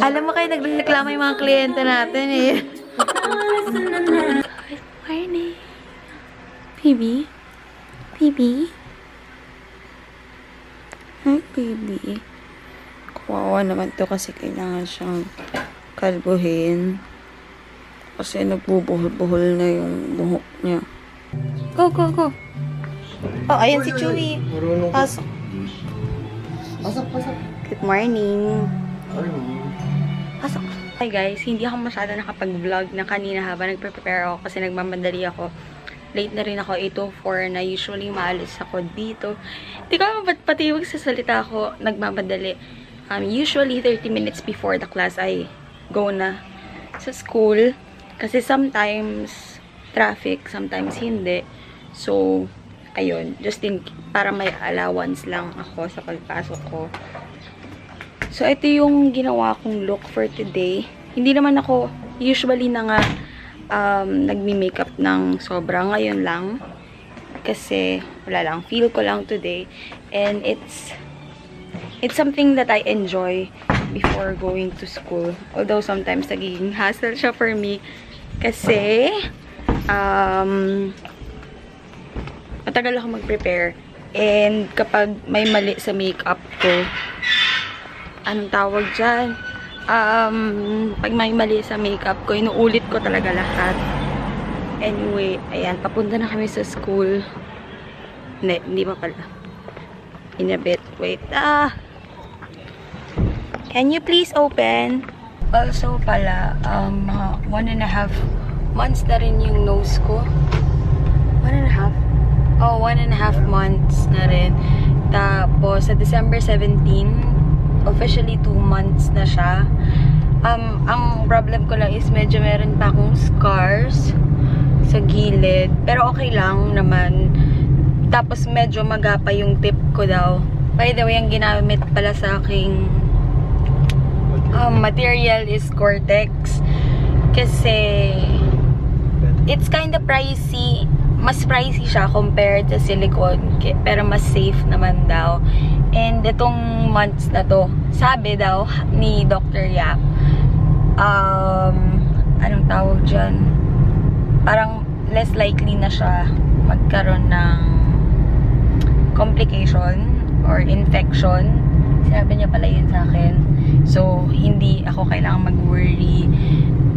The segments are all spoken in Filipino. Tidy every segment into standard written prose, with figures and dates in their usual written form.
Alam mo kayo, nagreklamo yung mga kliyente natin eh. Morning. Baby? Baby? Hi, baby. Kawawa naman to kasi kailangan siyang kalbuhin. Kasi nagbubuhol-buhol na yung buhok niya. Go, go, go. Oh, ayan si Chewy. Pasok. Pasok, pasok. Good morning. Morning. Pasok. Hi guys, hindi ako masyado nakapag-vlog na kanina habang nagpe-prepare ako kasi nagmamadali ako. Late na rin ako, 8:04 na usually maalis ako dito. Hindi ko alam ba't pati magsasalita ako nagmamadali. Usually 30 minutes before the class I go na sa school. Kasi sometimes traffic, sometimes hindi. So, ayun, para may allowance lang ako sa pagpasok ko. So, ito yung ginawa kong look for today. Hindi naman ako usually na nga nagmi-makeup ng sobra ngayon lang. Kasi, wala lang, feel ko lang today. And it's something that I enjoy before going to school. Although, sometimes nagiging hassle siya for me. Kasi, matagal ako mag-prepare. And kapag may mali sa makeup ko, anong tawag dyan? Pag may mali sa makeup ko, inuulit ko talaga lahat. Anyway, ayan, papunta na kami sa school. Hindi pa pala. In a bit. Wait. Can you please open? Also pala, 1.5 months na rin yung nose ko. 1.5? Oh, 1.5 months na rin. Tapos, sa December 17, officially 2 months na siya. Ang problem ko lang is medyo meron pa akong scars sa gilid. Pero okay lang naman. Tapos, medyo magapa yung tip ko daw. By the way, ang ginamit pala sa aking material is Cortex. Kasi, it's kind of pricey. Mas pricey siya compared sa silicone. Pero mas safe naman daw. And itong months na to, sabi daw ni Dr. Yap, anong tawag dyan? Parang less likely na siya magkaroon ng complication or infection. Sinabi niya pala yun sa akin. So, hindi ako kailangan mag-worry.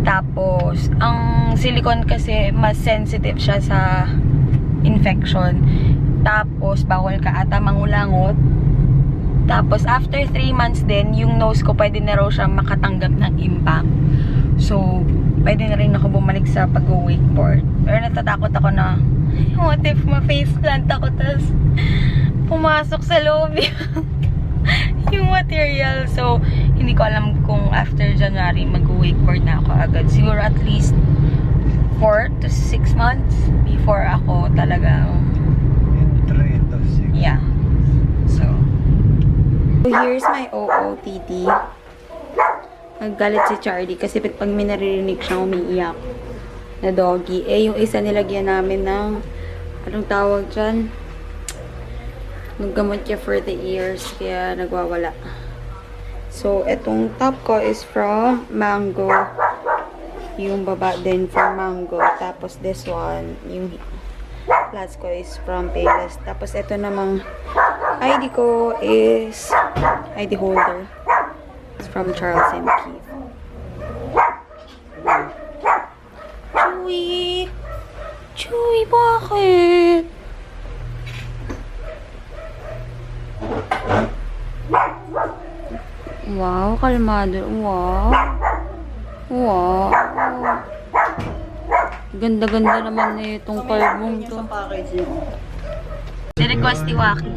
Tapos, ang silicone kasi mas sensitive siya sa infection. Tapos, bawal ka ata mangulangot. Tapos, after 3 months din, yung nose ko pwede na raw siya makatanggap ng impact. So, pwede na rin ako bumalik sa pag-wakeboard. Pero natatakot ako na, what if ma-faceplant ako tapos pumasok sa loob yung material. So, hindi ko alam kung after January mag-wakeboard na ako agad. Siguro at least 4 to 6 months before ako talaga yeah. So, here's my OOTD. Naggalit si Charlie kasi pag may naririnig siyang umiiyak na doggy. Eh, yung isa nilagyan namin ng anong tawag dyan? Naggamot niya for the ears, kaya nagwawala. So, etong top ko is from Mango. Yung baba din from Mango. Tapos, this one, yung last ko is from Payless. Tapos, ito namang ID ko is ID holder. It's from Charles & Keith. Chewy! Chewy, bakit? Wow, kalmado. Wow. Wow. Ganda-ganda naman na itong kalbong to. Ni-request ni Waki.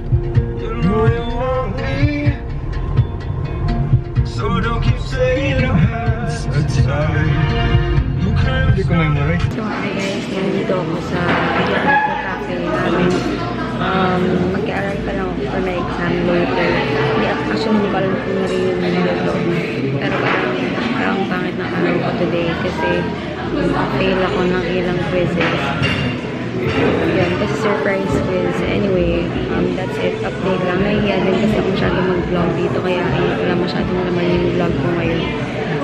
Hindi ko memorize. So, hi guys. Nandito ako sa cafe namin. Mag-aaral pa lang ako for my exam later. Actually, hindi ko alam kung narinig nito. Pero parang pangit na araw ko today kasi fail ako ng ilang quizzes. Yun, kasi surprise quiz. Anyway, that's it. Update lang. Nahihiya din kasi ako masyado mag-vlog dito. Kaya wala masyadong naman yung vlog ko ngayon.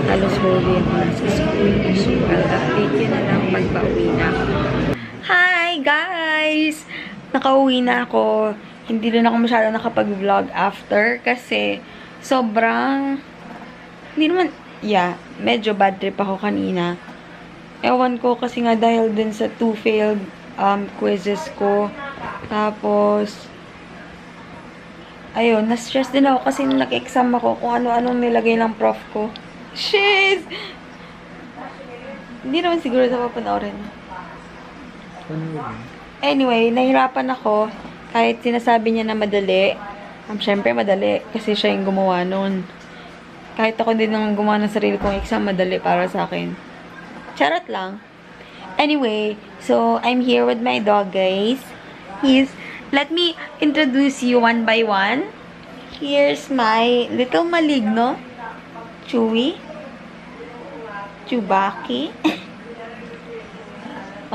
Halos whole day ako nasa school. So, I'll update you na lang pag pauwi na ako. Hi, guys! Nakauwi na ako. Hindi rin ako masyado nakapag-vlog after kasi sobrang hindi naman, medyo bad trip ako kanina. Ewan ko kasi nga dahil din sa 2 failed quizzes ko. Tapos, ayun, na-stress din ako kasi nag-exam ako kung ano-anong nilagay ng prof ko. Shit! Hindi naman siguro sa papanoorin. Anyway, nahirapan ako kahit sinasabi niya na madali. Syempre madali kasi siya yung gumawa nun. Kahit ako din naman gumawa ng sarili kong exam, madali para sa akin. Charot lang. Anyway, so I'm here with my dog, guys. Let me introduce you one by one. Here's my little maligno, Chewy. Chubaki.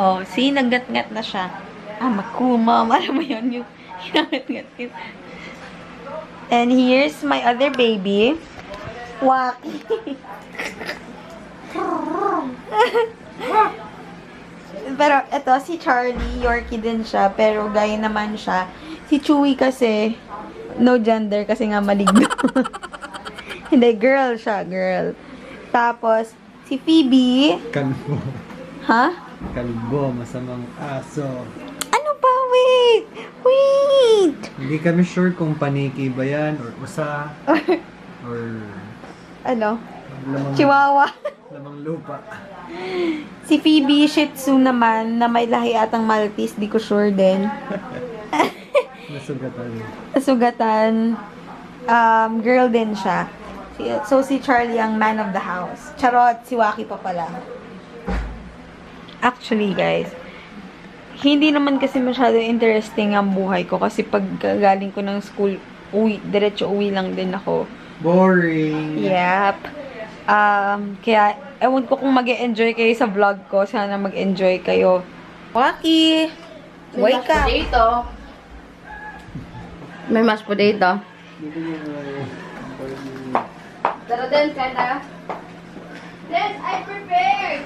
Oh, see, naggat-ngat na siya. Makuma. Alam mo yun, yung hinangat-ngat yun. And here's my other baby. Waki. Pero, eto, si Charlie, Yorkie din siya. Pero, gaya naman siya. Si Chewy kasi, no gender kasi nga maligno. Hindi, girl siya, girl. Tapos, si Phoebe. Kalbo. Ha? Kalbo, masamang aso. Ano ba? Wait! Wait! Hindi kami sure kung paniki ba yan, or usa, or Ano? lamang, Chihuahua. lamang lupa. Si Phoebe Shih Tzu naman, na may lahi atang Maltese, di ko sure din. Nasugatan. Sugatan, girl din siya. So, si Charlie ang man of the house. Charot, si Waki pa pala. Actually, guys, hindi naman kasi masyado interesting ang buhay ko kasi pag galing ko ng school, diretso uwi lang din ako. Boring. Yep. Kaya, ewan ko kung mag-e-enjoy kayo sa vlog ko. Sana mag-enjoy kayo. Waki! Wake up! Potato. May mashed potato. Tara din, kain tayo. Yes, I prepared!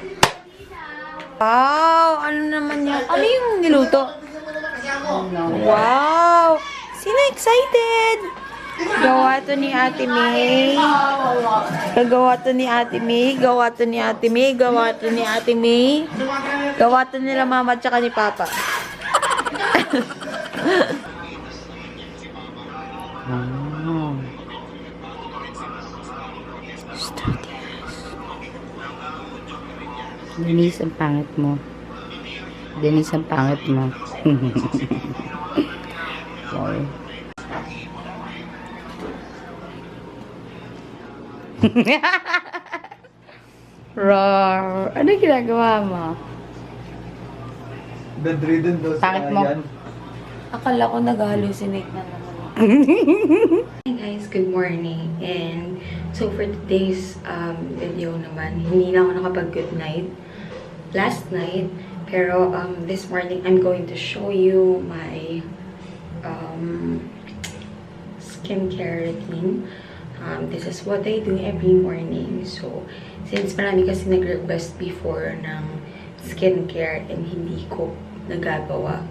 Wow! Ano naman yan? Ano yung niluto? Wow! Sino excited? Gawa to ni Ate May. Gagawa to ni Ate May. Gawa to ni Ate May. Gawa to ni Ate May. Gawa to nila mama at saka ni Papa. Denise, ang pangit mo. Denise, ang pangit mo. Sorry. Roar. Ano ginagawa mo? Bedridden daw si Pangit mo. Ayan. Akala ko nag-hallucinate na naman. Hey guys, good morning. And so for today's video naman, hindi na ako nakapag-good night last night. Pero this morning, I'm going to show you my skincare routine. This is what I do every morning. So, since marami kasi nag-request before ng skincare and hindi ko nagagawa,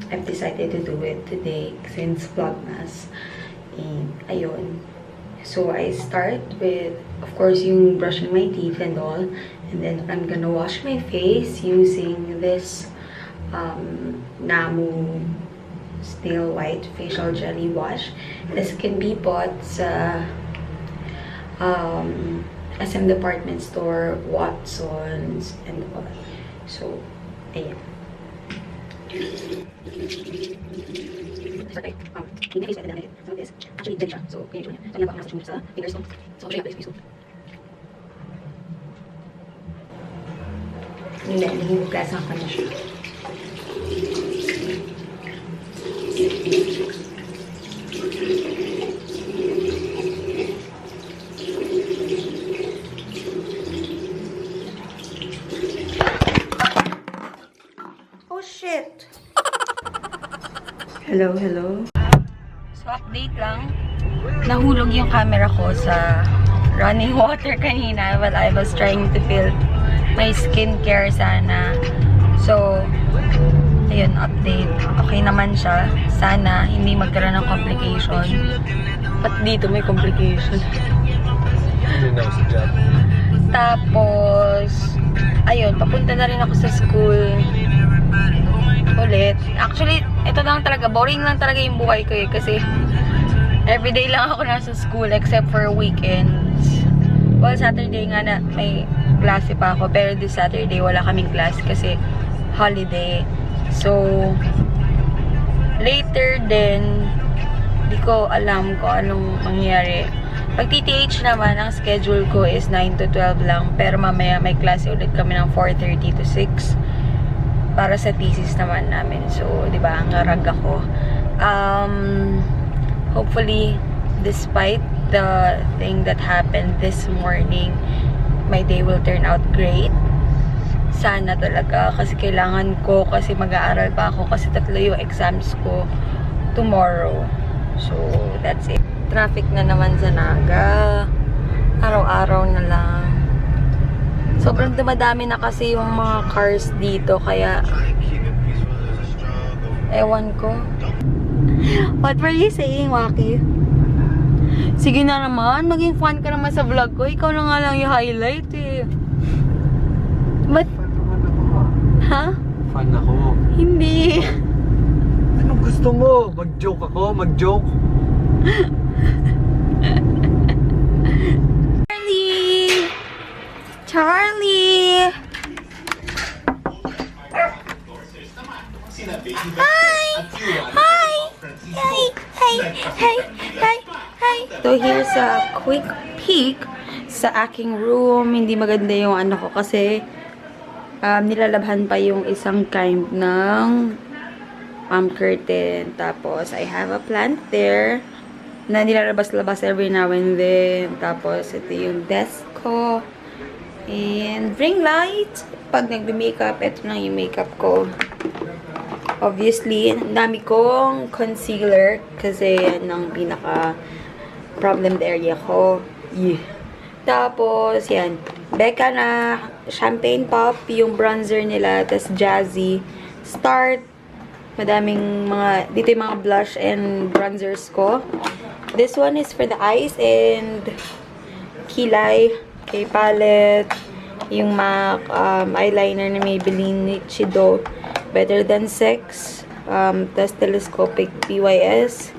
I've decided to do it today since VLOGMAS. And, ayun. So, I start with, of course, yung brushing my teeth and all. And then, I'm gonna wash my face using this Namu Snail White Facial Jelly Wash. This can be bought sa SM Department Store, Watsons, and all. So, ayan. Sorry, hindi na face natin namin. Some of this, actually, dyan siya. So, kaya yun. So, nabaka nasa sa fingers ko. So, I'll show you how this face ko. Hindi, nahihugasan ko na siya. shit! Hello, hello. So, update lang. Nahulog yung camera ko sa running water kanina while I was trying to film my skincare sana. So, ayun, update. Okay naman siya. Sana hindi magkaroon ng complication. At dito may complication. Tapos, ayun, papunta na rin ako sa school ulit. Actually, ito lang talaga, boring lang talaga yung buhay ko eh, kasi everyday lang ako nasa school except for weekends. Well, Saturday nga na may klase pa ako, pero this Saturday wala kaming class kasi holiday. So, later din, di ko alam kung anong mangyari. Pag TTH naman, ang schedule ko is 9 to 12 lang. Pero mamaya may klase ulit kami ng 4:30 to 6 para sa thesis naman namin. So, di ba, ang ngarag ako. Hopefully, despite the thing that happened this morning, my day will turn out great. Sana talaga. Kasi kailangan ko, kasi mag-aaral pa ako. Kasi 3 yung exams ko tomorrow. So, that's it. Traffic na naman sa Naga. Araw-araw na lang. Sobrang dumadami na kasi yung mga cars dito. Kaya, ewan ko. What were you saying, Waki? Sige na naman. Maging fun ka naman sa vlog ko. Ikaw na nga lang yung highlight eh. But, ha? Fan ako. Hindi. Anong gusto mo? Mag-joke ako? Mag-joke? Charlie! Hi! Hi! Hi! Hi! Hi! Hi! Hi! So, here's a quick peek sa aking room. Hindi maganda yung ano ko kasi nilalabhan pa yung isang kind ng curtain. Tapos, I have a plant there na nilalabas-labas every now and then. Tapos, ito yung desk ko. And ring light. Pag nagbe-makeup, ito lang yung makeup ko. Obviously, ang dami kong concealer kasi yan ang pinaka-problemed area ko. Yeah. Tapos, yan. Becca na Champagne Pop, yung bronzer nila. Tapos, Jazzy. Start. Madaming mga, dito yung mga blush and bronzers ko. This one is for the eyes and kilay. Kay palette. Yung MAC eyeliner na Maybelline ni Chido. Better Than Sex. Tapos telescopic PYS.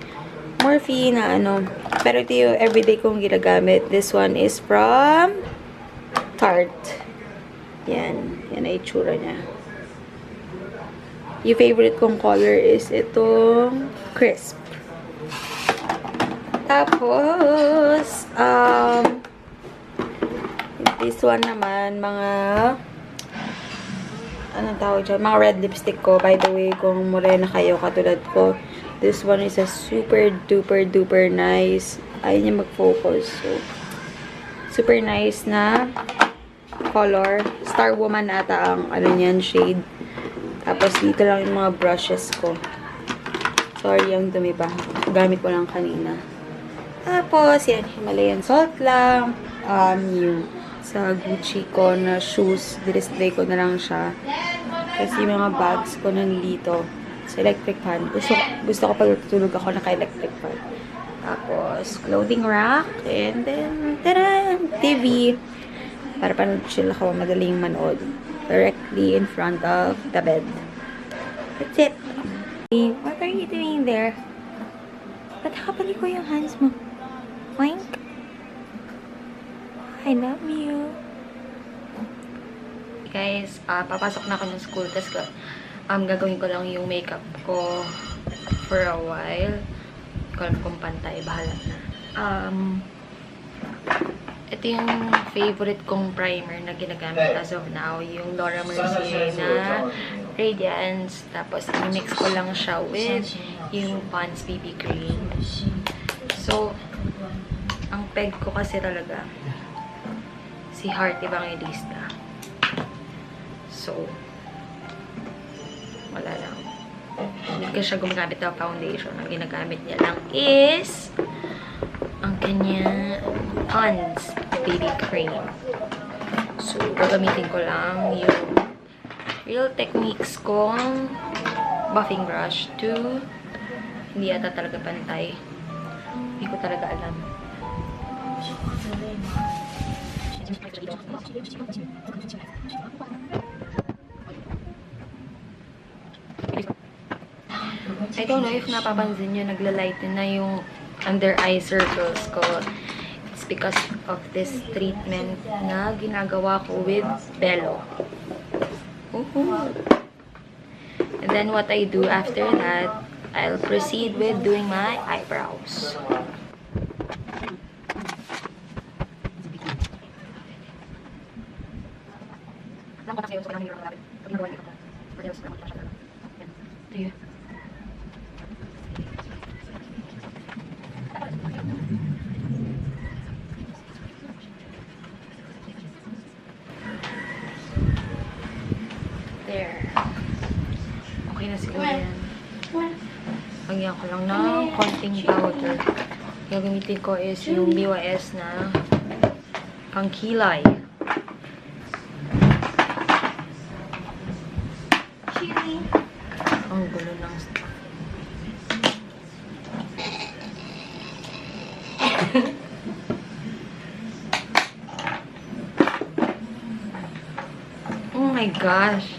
Morphe na ano. Pero ito yung everyday kong ginagamit. This one is from Tarte. Yan. Yan ay itsura niya. Yung favorite kong color is itong crisp. Tapos, this one naman, mga, anong tawag dyan? Mga red lipstick ko. By the way, kung morena kayo, katulad ko, this one is a super duper duper nice. Ayaw niya mag-focus. So, super nice na color. Star Woman ata ang, ano niyan, shade. Tapos, dito lang yung mga brushes ko. Sorry, yung dumi pa. Gamit ko lang kanina. Tapos, yan, Himalayan salt lang. Yung sa Gucci ko na shoes, display ko na lang siya. Kasi yung mga bags ko nandito sa electric fan. Gusto ko pag tutulog ako naka-electric fan. Tapos, clothing rack. And then, tada! TV. Para chill ako, madaling manood. Directly in front of the bed. That's it. What are you doing there? Ba't nakapali ko yung hands mo? Oink. I love you. Guys, papasok na ako ng school. Tapos, gagawin ko lang yung makeup ko for a while. Hindi ko alam kung pantay. Bahala na. Ito yung favorite kong primer na ginagamit as of now. Yung Laura Mercier na Radiance. Tapos, i-mix ko lang siya with yung Pond's BB Cream. So, ang peg ko kasi talaga si Heart Evangelista. So, Wala lang. Hindi ko siya gumagamit ng foundation. Ang ginagamit niya lang is ang kanya Pond's BB cream. So, gagamitin ko lang yung Real Techniques kong buffing brush to hindi ata talaga pantay. Hindi ko talaga alam. I don't know if napapansin nyo, nagla-lighten na yung under eye circles ko. It's because of this treatment na ginagawa ko with VLO. And then what I do after that, I'll proceed with doing my eyebrows. There. Okay na siguro yan. Lagyan ko lang ng konting powder. Gagamitin ko is yung BYS na pangkilay. Chili. Ang gulo ng stuff. Oh my gosh.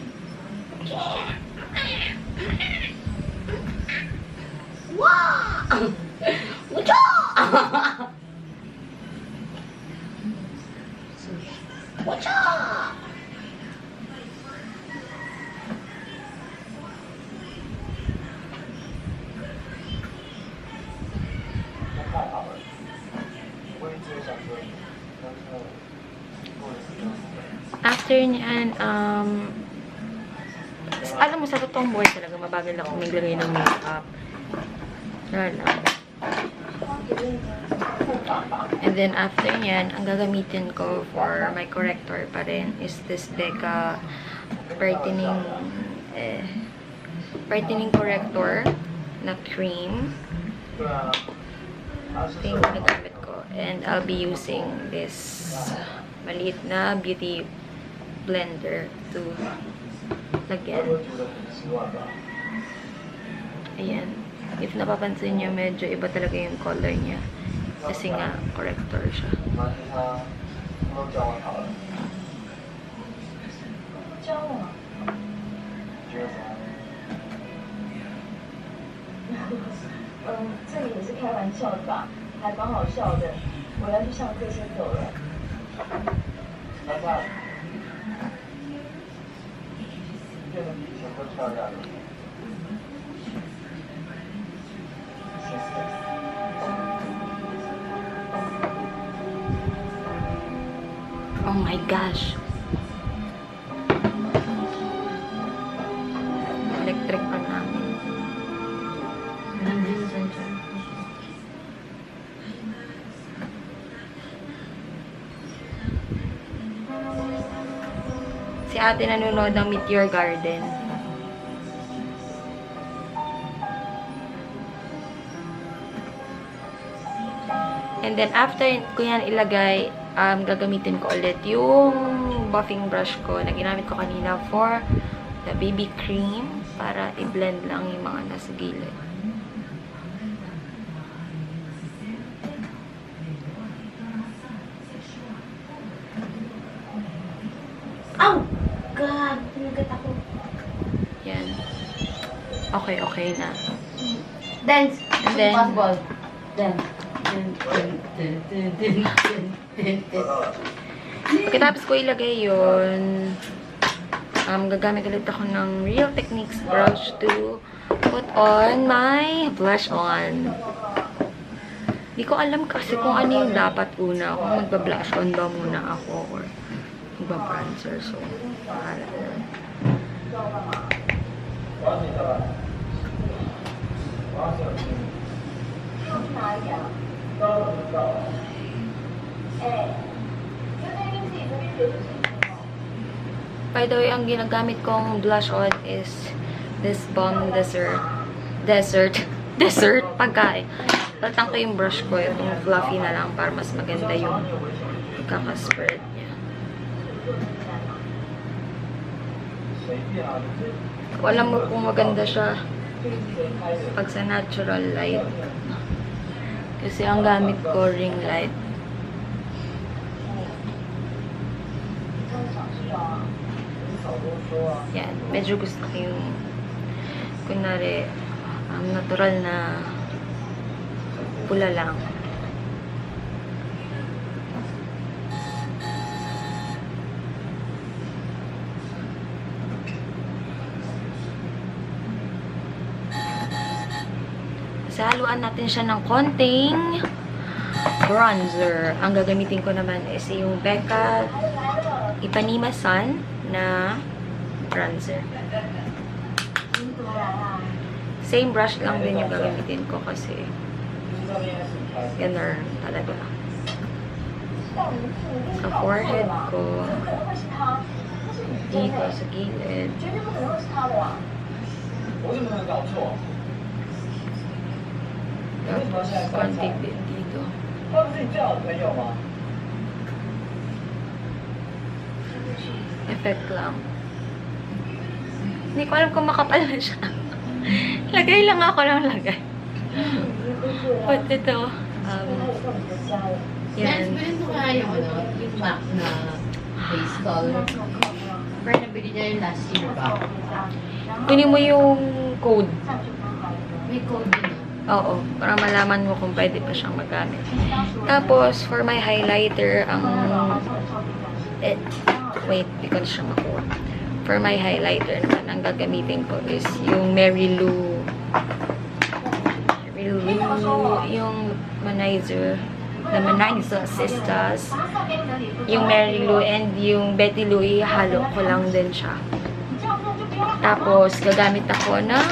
After niyan, alam mo, sa totoong buhay talaga, mabagal ako maglagay ng makeup. Wala. And then, after niyan, ang gagamitin ko for my corrector pa rin is this Becca brightening corrector na cream. Ito yung ginagamit ko. And I'll be using this maliit na beauty blender to lagyan. Ayan. If napapansin nyo, medyo iba talaga yung color niya. Kasi nga, corrector siya. Oh my gosh. Electric pa namin. Si ate nanonood ng Meteor Garden. And then, after ko yan ilagay, gagamitin ko ulit yung buffing brush ko na ginamit ko kanina for the BB cream para i-blend lang yung mga nasa gilid. Oh! God! Tinagat ako. Yan. Okay na. Dance! And then, Possible. Dance. pagkatapos ko ilagay yun, gagamit ulit ako ng Real Techniques brush to put on my blush on. Hindi ko alam kasi kung ano yung dapat una. Kung magba-blush on ba muna ako or magba-bronzer. So, bahala na. By the way, ang ginagamit kong blush on is this bomb dessert pagkain. Palitan ko yung brush ko. Itong fluffy na lang para mas maganda yung pagkakaspread niya. Alam mo kung maganda siya pag sa natural light. Kasi ang gamit ko ring light. Yan. Medyo gusto ko yung kunwari natural na pula lang. Haluan natin siya ng konting bronzer. Ang gagamitin ko naman is yung Becca Ipanema Sun na bronzer. Same brush lang din yung gagamitin ko kasi ganun talaga. Sa forehead ko, dito sa gilid. Tapos, konti din dito. Effect lang. Hindi ko alam kung makapal na siya. Lagay lang ako ng lagay. But ito, yan. Bilhin mo kaya yung MAC na base color. Pero nabili niya yung last year ba? Kunin mo yung code. May code din. Oo, para malaman mo kung pwede pa siyang magamit. Tapos, for my highlighter, wait, di ko na siya makuha. For my highlighter naman, ang gagamitin ko is yung Mary Lou, yung Manizer Sisters, yung Mary Lou and yung Betty Lou, ihalo ko lang din siya. Tapos, gagamit ako ng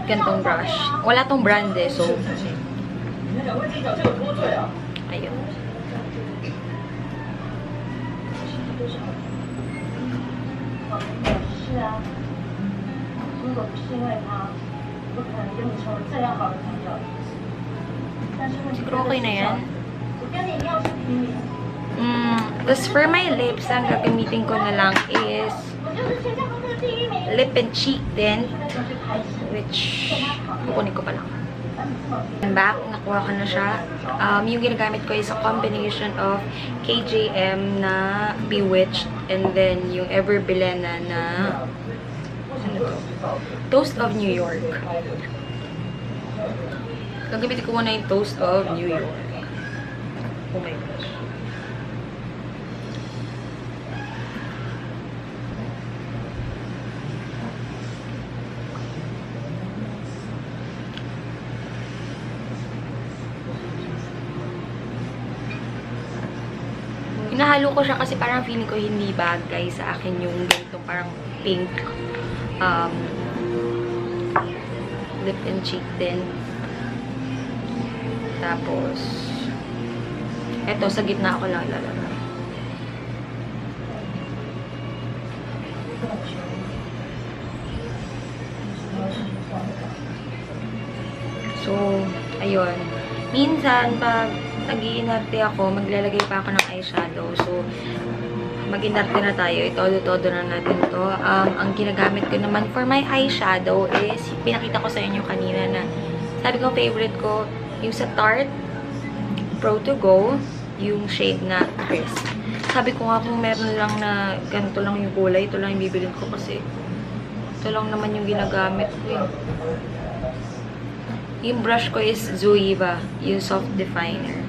gantong brush. Wala tong brand eh, so ayun. Siguro okay na yan. Tapos for my lips, ang gagamitin ko na lang is lip and cheek tint, which kukunin ko pa lang. Back, nakuha ko na siya. Yung ginagamit ko is a combination of KJM na Bewitched and then yung Ever Bilena na ano to? Toast of New York. Gagamitin ko muna yung Toast of New York. Oh my gosh. Hinahalo ko siya kasi parang feeling ko hindi bagay sa akin yung ganitong parang pink lip and cheek din. Tapos eto sa gitna ko lang ilalagay. So, ayun. Minsan, pag nag-iinarte ako, maglalagay pa ako ng eyeshadow. So, mag-inarte na tayo. Itodo-todo na natin to. Ang ginagamit ko naman for my eyeshadow is, pinakita ko sa inyo kanina na, sabi ko, favorite ko, yung sa Tarte Pro to Go, yung shade na crisp. Sabi ko nga kung meron lang na ganito lang yung kulay, ito lang yung bibilin ko kasi ito lang naman yung ginagamit ko eh. Yung brush ko is Zoeva, yung soft definer.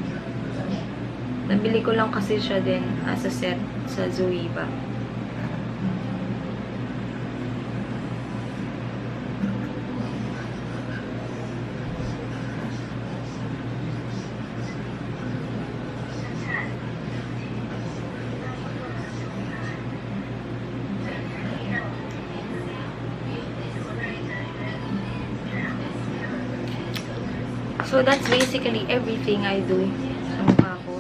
Nabili ko lang kasi siya din as a set sa Zoeva. So, that's basically everything I do sa mukha ko.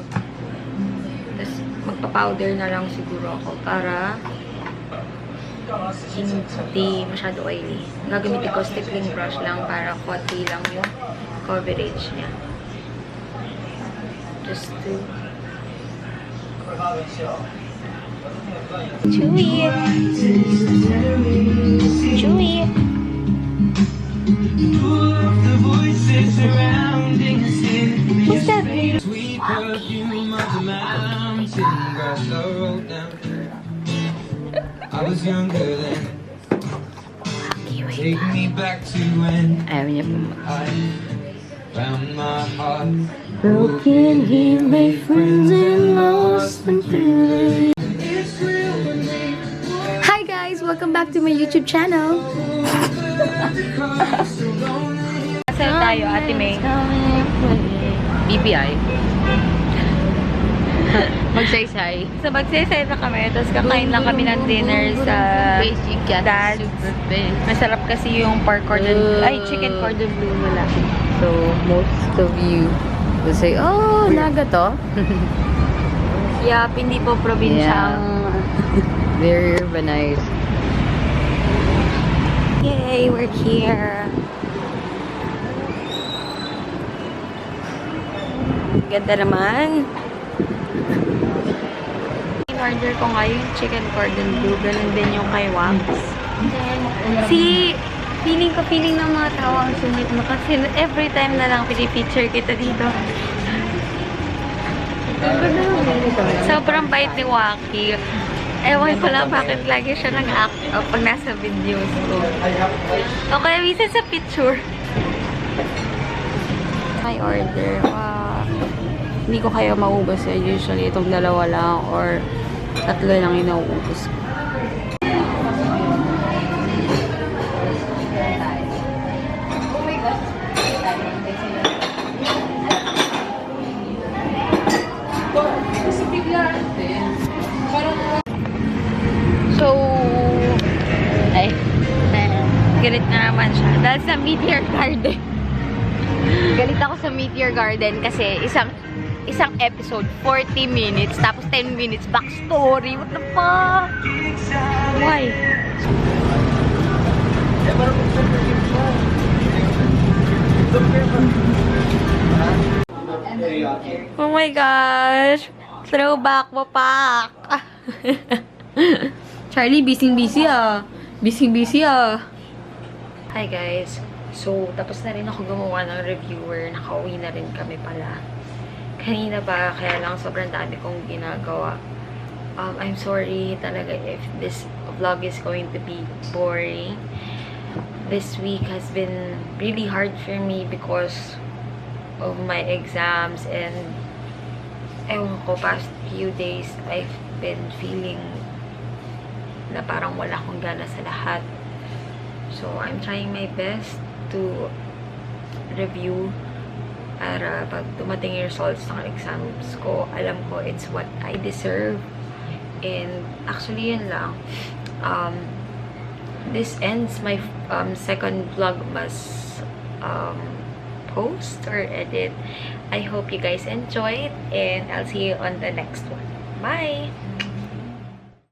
Tapos, magpa-powder na lang siguro ako para hindi masyado oily. Gagamitin ko stippling brush lang para konti lang yung coverage niya. Just to chewy. Chewy. Who's that? Sweet perfume of the mountain grass I wrote down. I was younger then. Take me back to when Ayaw niya po. I found my heart. Broken, he made friends and lost them through the... Hi guys! Welcome back to my YouTube channel! Saan tayo, Ate May? BPI. Magsaysay. So, magsaysay na kami. Tapos kakain lang kami ng dinner sa Basic cat. Dad's. Super best. Masarap kasi yung pork cordon... Ay, chicken cordon bleu nila. So, most of you will say, oh, naga to. Yup, hindi po probinsyang... Very urbanized. Yay, we're here. Ganda naman. In-order ko nga yung chicken cordon bleu. Ganun din yung kay Wax. Feeling ng mga tao ang sungit mo. Kasi every time na lang pinipicture kita dito. Sobrang bait ni Waki. Ewan ko lang bakit lagi siya nag-act pag nasa videos ko. O kaya minsan sa picture. My order. Wow. Hindi ko kaya maubos eh. Usually itong dalawa lang or tatlo lang yung nauubos ko. So, galit na naman siya. Dahil sa Meteor Garden. Galit ako sa Meteor Garden kasi isang episode, 40 minutes, tapos 10 minutes backstory. What the fuck? Why? Oh my gosh! Throwback wapak! Charlie, busy-busy ah. Busy-busy ah. Hi guys. So, tapos na rin ako gumawa ng reviewer. Nakauwi na rin kami pala. Kanina pa, kaya lang sobrang dami kong ginagawa. I'm sorry talaga if this vlog is going to be boring. This week has been really hard for me because of my exams and ewan ko, past few days I've been feeling na parang wala akong gana sa lahat. So, I'm trying my best to review para pag dumating yung results ng exams ko, alam ko it's what I deserve. And actually, yun lang. This ends my second VLOGMAS post or edit. I hope you guys enjoyed and I'll see you on the next one. Bye!